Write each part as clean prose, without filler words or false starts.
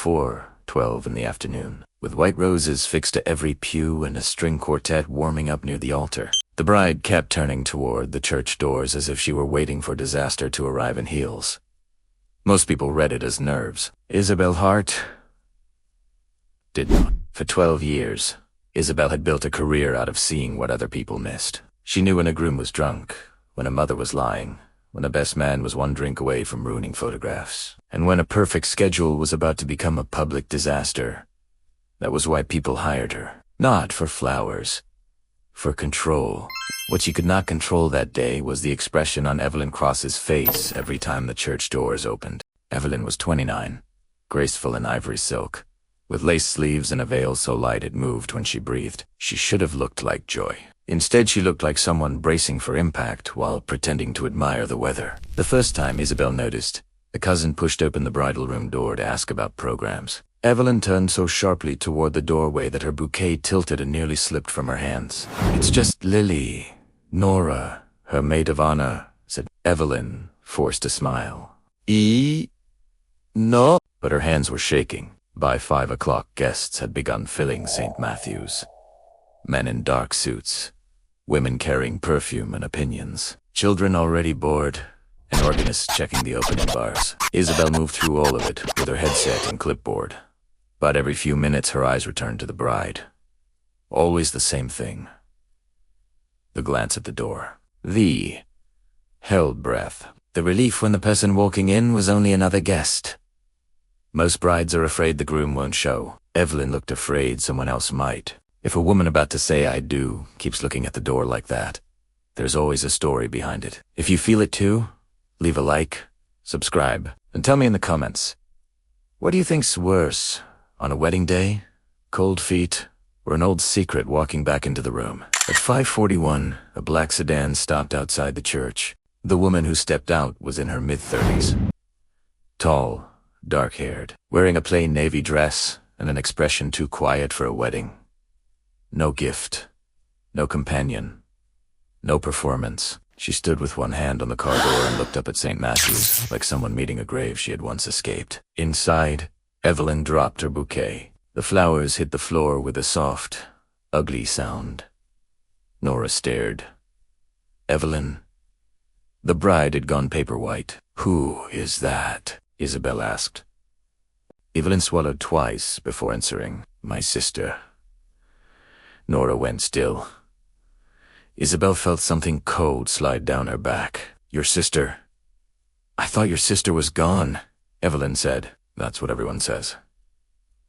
before 12 in the afternoon, with white roses fixed to every pew and a string quartet warming up near the altar. The bride kept turning toward the church doors as if she were waiting for disaster to arrive in heels. Most people read it as nerves. Isabel Hart did not. For 12 years, Isabel had built a career out of seeing what other people missed. She knew when a groom was drunk, when a mother was lying, when a best man was one drink away from ruining photographs, and when a perfect schedule was about to become a public disaster. That was why people hired her. Not for flowers. For control. What she could not control that day was the expression on Evelyn Cross's face every time the church doors opened. Evelyn was 29, graceful in ivory silk, with lace sleeves and a veil so light it moved when she breathed. She should have looked like Joy. Instead, she looked like someone bracing for impact while pretending to admire the weather. The first time Isabel noticed, a cousin pushed open the bridal room door to ask about programs. Evelyn turned so sharply toward the doorway that her bouquet tilted and nearly slipped from her hands. "It's just Lily. Nora, her maid of honor," said Evelyn, forced a smile. No." But her hands were shaking. By 5 o'clock, guests had begun filling St. Matthew's. Men in dark suits, women carrying perfume and opinions, children already bored, and organists checking the opening bars. Isabel moved through all of it with her headset and clipboard. But every few minutes her eyes returned to the bride. Always the same thing. The glance at the door. The held breath. The relief when the person walking in was only another guest. Most brides are afraid the groom won't show. Evelyn looked afraid someone else might. If a woman about to say "I do" keeps looking at the door like that, there's always a story behind it. If you feel it too, leave a like, subscribe, and tell me in the comments. What do you think's worse, on a wedding day, cold feet, or an old secret walking back into the room? At 5:41, a black sedan stopped outside the church. The woman who stepped out was in her mid-30s. Tall, dark-haired, wearing a plain navy dress and an expression too quiet for a wedding. No gift, no companion, no performance. She stood with one hand on the car door and looked up at St. Matthew's, like someone meeting a grave she had once escaped. Inside, Evelyn dropped her bouquet. The flowers hit the floor with a soft, ugly sound. Nora stared. Evelyn. The bride had gone paper white. "Who is that?" Isabel asked. Evelyn swallowed twice before answering. "My sister." Nora went still. Isabel felt something cold slide down her back. "Your sister?" "I thought your sister was gone," Evelyn said. "That's what everyone says."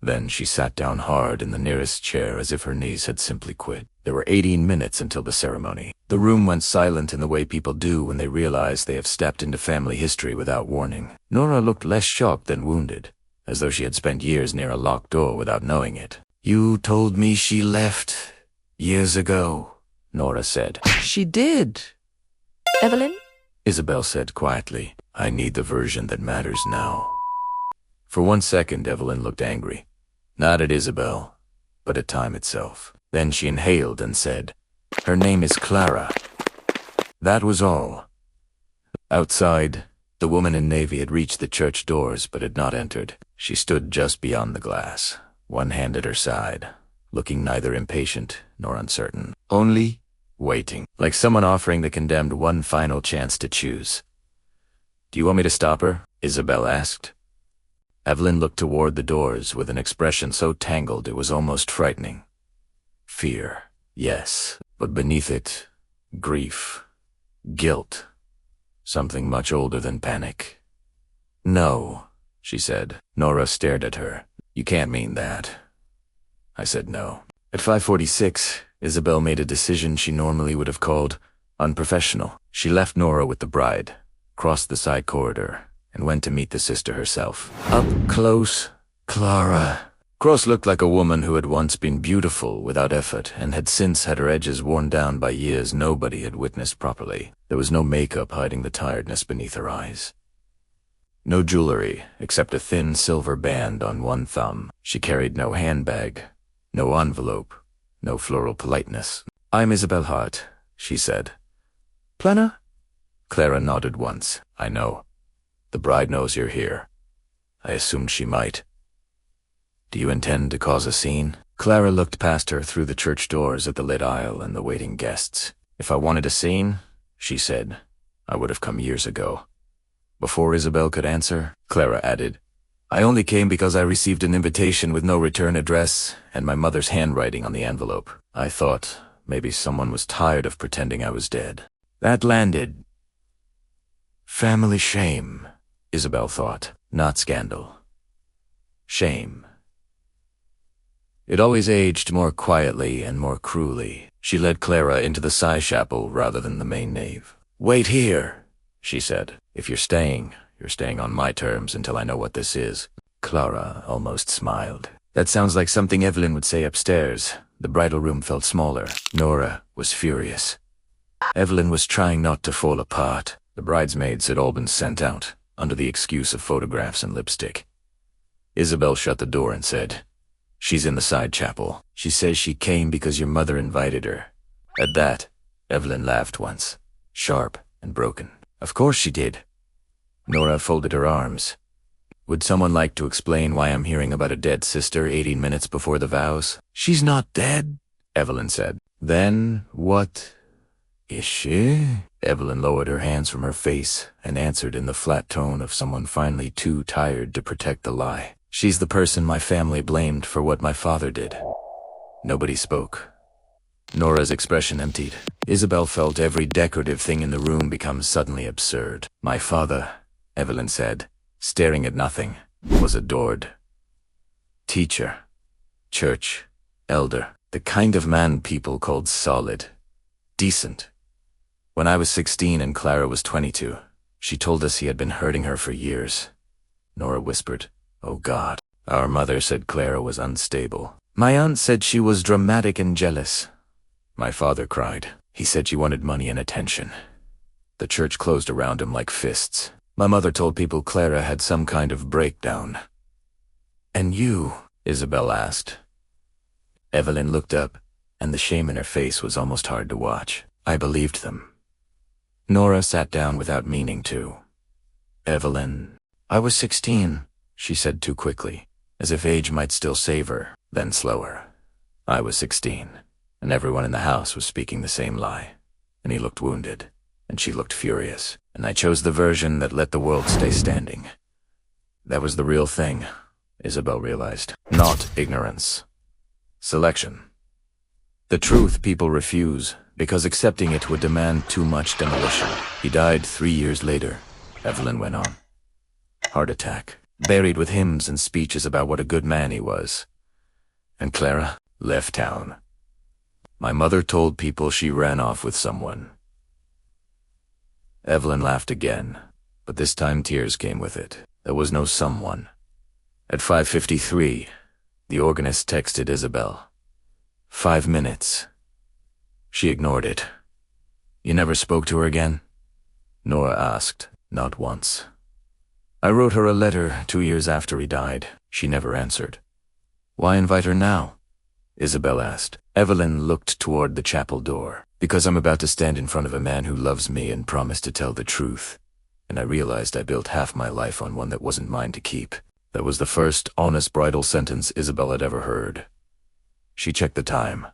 Then she sat down hard in the nearest chair as if her knees had simply quit. There were 18 minutes until the ceremony. The room went silent in the way people do when they realize they have stepped into family history without warning. Nora looked less shocked than wounded, as though she had spent years near a locked door without knowing it. "You told me she left years ago," Nora said. "She did." "Evelyn?" Isabel said quietly. "I need the version that matters now." For 1 second, Evelyn looked angry. Not at Isabel, but at time itself. Then she inhaled and said, "Her name is Clara." That was all. Outside, the woman in navy had reached the church doors but had not entered. She stood just beyond the glass, one hand at her side, looking neither impatient nor uncertain, only waiting, like someone offering the condemned one final chance to choose. "Do you want me to stop her?" Isabel asked. Evelyn looked toward the doors with an expression so tangled it was almost frightening. Fear, yes, but beneath it, grief, guilt, something much older than panic. "No," she said. Nora stared at her. "You can't mean that." I said no. At 5:46, Isabel made a decision she normally would have called unprofessional. She left Nora with the bride, crossed the side corridor, and went to meet the sister herself. Up close, Clara. Cross looked like a woman who had once been beautiful without effort and had since had her edges worn down by years nobody had witnessed properly. There was no makeup hiding the tiredness beneath her eyes. No jewelry except a thin silver band on one thumb. She carried no handbag, no envelope, no floral politeness. "I'm Isabel Hart," she said. "Plana?" Clara nodded once. "I know. The bride knows you're here. I assumed she might." Do you intend to cause a scene? Clara looked past her through the church doors at the lit aisle and the waiting guests. If I wanted a scene, she said, I would have come years ago. Before Isabel could answer, Clara added, I only came because I received an invitation with no return address and my mother's handwriting on the envelope. I thought maybe someone was tired of pretending I was dead. That landed. Family shame, Isabel thought, not scandal. Shame. It always aged more quietly and more cruelly. She led Clara into the side chapel rather than the main nave. Wait here, she said. If you're staying on my terms until I know what this is. Clara almost smiled. That sounds like something Evelyn would say upstairs. The bridal room felt smaller. Nora was furious. Evelyn was trying not to fall apart. The bridesmaids had all been sent out, under the excuse of photographs and lipstick. Isabel shut the door and said, She's in the side chapel. She says she came because your mother invited her. At that, Evelyn laughed once, sharp and broken. Of course she did. Nora folded her arms. Would someone like to explain why I'm hearing about a dead sister 18 minutes before the vows? She's not dead, Evelyn said. Then what is she? Evelyn lowered her hands from her face and answered in the flat tone of someone finally too tired to protect the lie. She's the person my family blamed for what my father did. Nobody spoke. Nora's expression emptied. Isabel felt every decorative thing in the room become suddenly absurd. My father, Evelyn said, staring at nothing, was adored. Teacher, church, elder, the kind of man people called solid, decent. When I was 16 and Clara was 22, she told us he had been hurting her for years. Nora whispered, Oh God. Our mother said Clara was unstable. My aunt said she was dramatic and jealous. My father cried. He said she wanted money and attention. The church closed around him like fists. My mother told people Clara had some kind of breakdown. And you? Isabel asked. Evelyn looked up, and the shame in her face was almost hard to watch. I believed them. Nora sat down without meaning to. Evelyn. I was 16, she said too quickly, as if age might still save her, then slower. I was 16, and everyone in the house was speaking the same lie. And he looked wounded, and she looked furious, and I chose the version that let the world stay standing. That was the real thing, Isabel realized. Not ignorance. Selection. The truth people refuse, because accepting it would demand too much demolition. He died 3 years later, Evelyn went on. Heart attack, buried with hymns and speeches about what a good man he was. And Clara left town. My mother told people she ran off with someone. Evelyn laughed again, but this time tears came with it. There was no someone. At 5:53, the organist texted Isabel. 5 minutes. She ignored it. You never spoke to her again? Nora asked. Not once. I wrote her a letter 2 years after he died. She never answered. Why invite her now? Isabel asked. Evelyn looked toward the chapel door. Because I'm about to stand in front of a man who loves me and promised to tell the truth. And I realized I built half my life on one that wasn't mine to keep. That was the first honest bridal sentence Isabel had ever heard. She checked the time.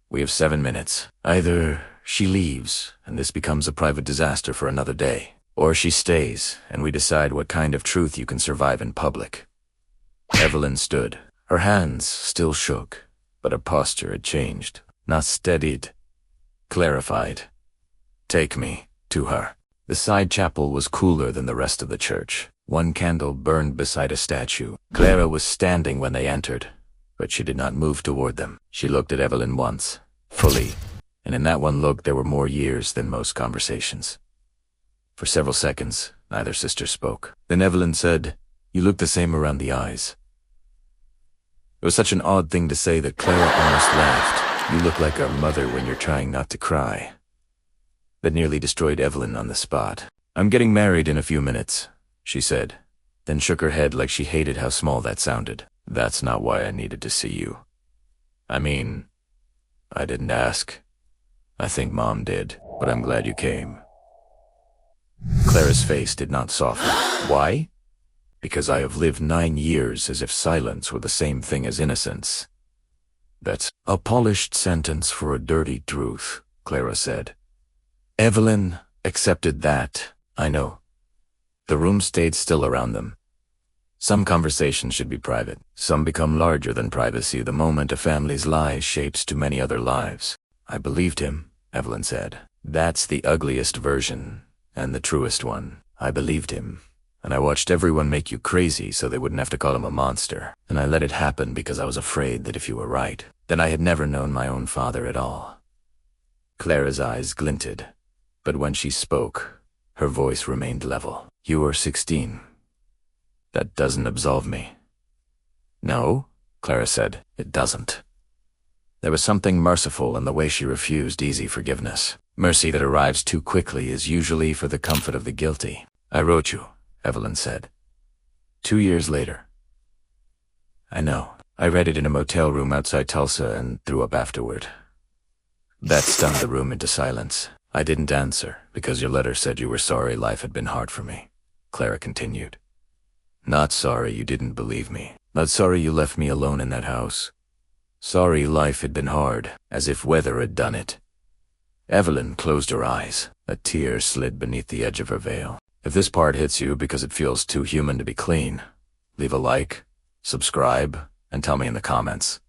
We have 7 minutes. Either she leaves, and this becomes a private disaster for another day, or she stays, and we decide what kind of truth you can survive in public. Evelyn stood. Her hands still shook, but her posture had changed. Not steadied, clarified. Take me to her. The side chapel was cooler than the rest of the church. One candle burned beside a statue. Clara was standing when they entered, but she did not move toward them. She looked at Evelyn once, fully, and in that one look there were more years than most conversations. For several seconds, neither sister spoke. Then Evelyn said, You look the same around the eyes. It was such an odd thing to say that Clara almost laughed. You look like our mother when you're trying not to cry. That nearly destroyed Evelyn on the spot. I'm getting married in a few minutes, she said, then shook her head like she hated how small that sounded. That's not why I needed to see you. I mean, I didn't ask. I think Mom did, but I'm glad you came. Clara's face did not soften. Why? Because I have lived 9 years as if silence were the same thing as innocence. That's a polished sentence for a dirty truth, Clara said. Evelyn accepted that, I know. The room stayed still around them. Some conversations should be private. Some become larger than privacy the moment a family's lie shapes too many other lives. I believed him, Evelyn said. That's the ugliest version, and the truest one. I believed him. And I watched everyone make you crazy so they wouldn't have to call him a monster. And I let it happen because I was afraid that if you were right, then I had never known my own father at all. Clara's eyes glinted, but when she spoke, her voice remained level. You were 16. That doesn't absolve me. No, Clara said, it doesn't. There was something merciful in the way she refused easy forgiveness. Mercy that arrives too quickly is usually for the comfort of the guilty. I wrote you, Evelyn said. 2 years later. I know. I read it in a motel room outside Tulsa and threw up afterward. That stunned the room into silence. I didn't answer because your letter said you were sorry life had been hard for me, Clara continued. Not sorry you didn't believe me. Not sorry you left me alone in that house. Sorry life had been hard, as if weather had done it. Evelyn closed her eyes. A tear slid beneath the edge of her veil. If this part hits you because it feels too human to be clean, leave a like, subscribe, and tell me in the comments.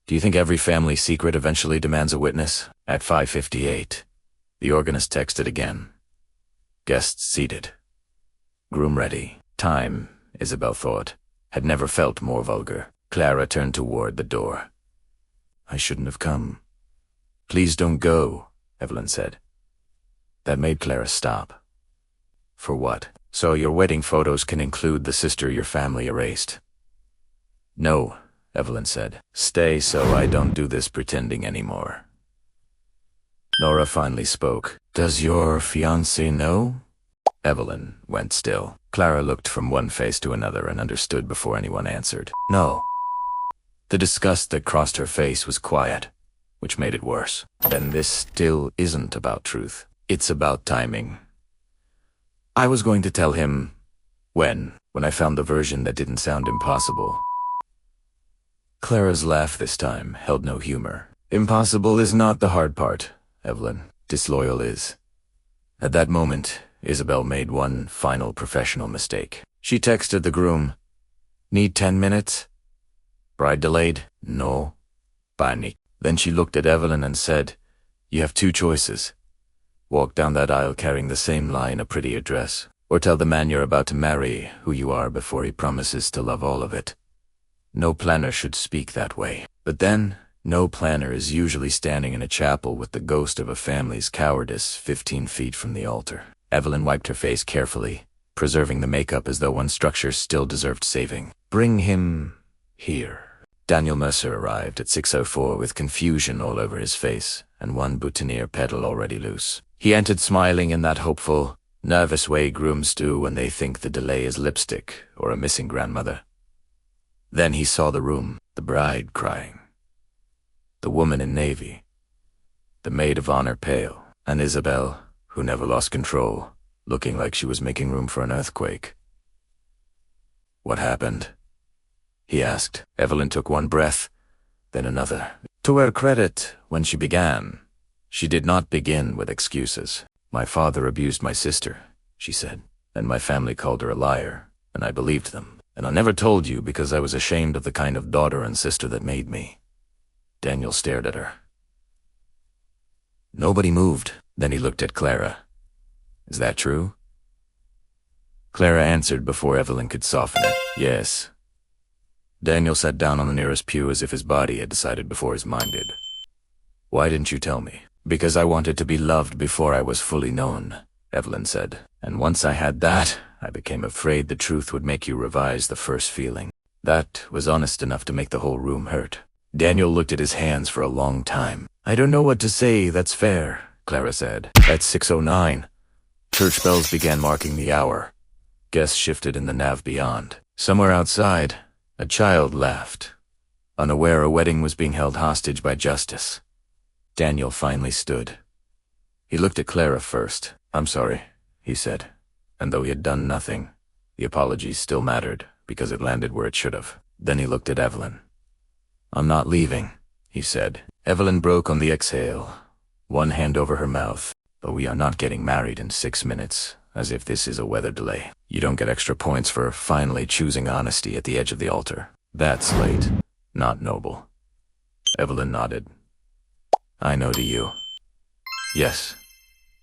Do you think every family secret eventually demands a witness? At 5:58, the organist texted again. Guests seated. Groom ready. Time, Isabel thought, had never felt more vulgar. Clara turned toward the door. I shouldn't have come. Please don't go, Evelyn said. That made Clara stop. For what? So your wedding photos can include the sister your family erased. No, Evelyn said. Stay so I don't do this pretending anymore. Nora finally spoke. Does your fiancé know? Evelyn went still. Clara looked from one face to another and understood before anyone answered. No. The disgust that crossed her face was quiet, which made it worse. Then this still isn't about truth. It's about timing. I was going to tell him when I found the version that didn't sound impossible. Clara's laugh this time held no humor. Impossible is not the hard part, Evelyn. Disloyal is. At that moment, Isabel made one final professional mistake. She texted the groom, Need 10 minutes? Bride delayed? No. Panic. Then she looked at Evelyn and said, You have 2 choices. Walk down that aisle carrying the same lie in a prettier dress, or tell the man you're about to marry who you are before he promises to love all of it. No planner should speak that way. But then, no planner is usually standing in a chapel with the ghost of a family's cowardice 15 feet from the altar. Evelyn wiped her face carefully, preserving the makeup as though one structure still deserved saving. Bring him here. Daniel Mercer arrived at 6:04 with confusion all over his face and one boutonniere petal already loose. He entered smiling in that hopeful, nervous way grooms do when they think the delay is lipstick or a missing grandmother. Then he saw the room, the bride crying, the woman in navy, the maid of honor pale, and Isabel, who never lost control, looking like she was making room for an earthquake. What happened? He asked. Evelyn took one breath, then another. To her credit, when she began, she did not begin with excuses. My father abused my sister, she said, and my family called her a liar, and I believed them. And I never told you because I was ashamed of the kind of daughter and sister that made me. Daniel stared at her. Nobody moved. Then he looked at Clara. Is that true? Clara answered before Evelyn could soften it. Yes. Daniel sat down on the nearest pew as if his body had decided before his mind did. Why didn't you tell me? Because I wanted to be loved before I was fully known, Evelyn said. And once I had that, I became afraid the truth would make you revise the first feeling. That was honest enough to make the whole room hurt. Daniel looked at his hands for a long time. I don't know what to say, that's fair, Clara said. At 6:09, church bells began marking the hour. Guests shifted in the nave beyond. Somewhere outside, a child laughed, unaware a wedding was being held hostage by justice. Daniel finally stood. He looked at Clara first. I'm sorry, he said, and though he had done nothing, The apology still mattered, because it landed where it should have. Then he looked at Evelyn. "I'm not leaving," he said. Evelyn broke on the exhale, one hand over her mouth. "But we are not getting married in 6 minutes, as if this is a weather delay. You don't get extra points for finally choosing honesty at the edge of the altar. That's late, not noble." Evelyn nodded. "I know to you." "Yes."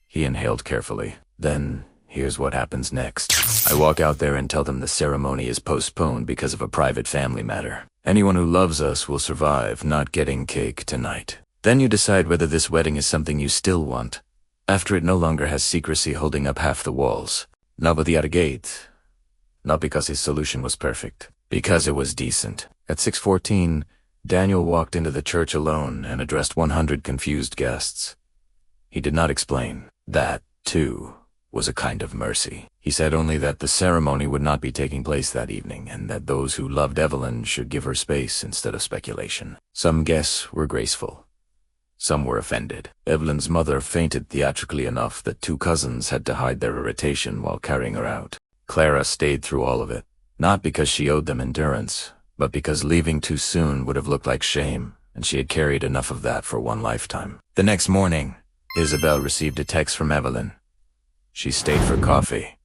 He inhaled carefully. "Then, here's what happens next. I walk out there and tell them the ceremony is postponed because of a private family matter. Anyone who loves us will survive not getting cake tonight. Then you decide whether this wedding is something you still want, after it no longer has secrecy holding up half the walls. Gate. Not because his solution was perfect, because it was decent." At 6:14, Daniel walked into the church alone and addressed 100 confused guests. He did not explain. That, too, was a kind of mercy. He said only that the ceremony would not be taking place that evening, and that those who loved Evelyn should give her space instead of speculation. Some guests were graceful. Some were offended. Evelyn's mother fainted theatrically enough that 2 cousins had to hide their irritation while carrying her out. Clara stayed through all of it, not because she owed them endurance, but because leaving too soon would have looked like shame, and she had carried enough of that for one lifetime. The next morning, Isabel received a text from Evelyn. She stayed for coffee.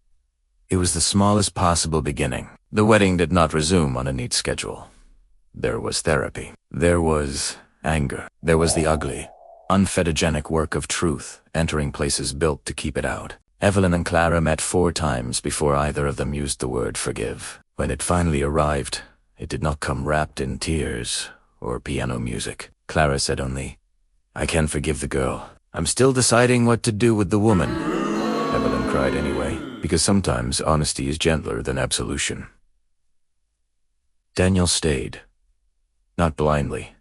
It was the smallest possible beginning. The wedding did not resume on a neat schedule. There was therapy. There was anger. There was the ugly, unphotogenic work of truth, entering places built to keep it out. Evelyn and Clara met 4 times before either of them used the word forgive. When it finally arrived, it did not come wrapped in tears or piano music. Clara said only, "I can forgive the girl. I'm still deciding what to do with the woman." Evelyn cried anyway, because sometimes honesty is gentler than absolution. Daniel stayed. Not blindly.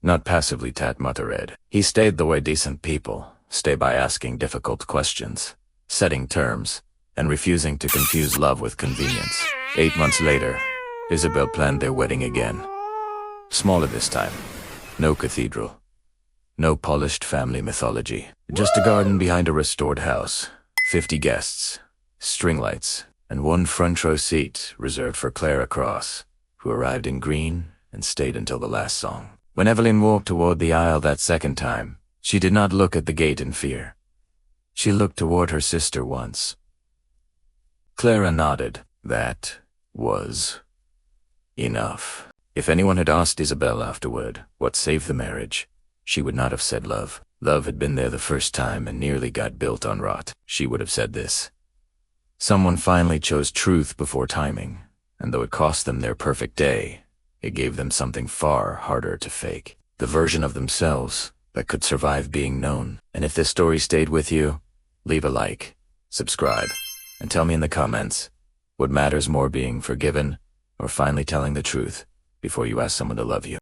Not passively tat-muttered. He stayed the way decent people stay, by asking difficult questions, setting terms, and refusing to confuse love with convenience. 8 months later, Isabel planned their wedding again. Smaller this time. No cathedral. No polished family mythology. Just a garden behind a restored house. 50 guests, string lights, and 1 front row seat reserved for Clara Cross, who arrived in green and stayed until the last song. When Evelyn walked toward the aisle that second time, she did not look at the gate in fear. She looked toward her sister once. Clara nodded. That was enough. If anyone had asked Isabel afterward what saved the marriage, she would not have said love. Love had been there the first time and nearly got built on rot. She would have said this. Someone finally chose truth before timing, and though it cost them their perfect day, it gave them something far harder to fake. The version of themselves that could survive being known. And if this story stayed with you, leave a like, subscribe, and tell me in the comments, what matters more, being forgiven or finally telling the truth before you ask someone to love you?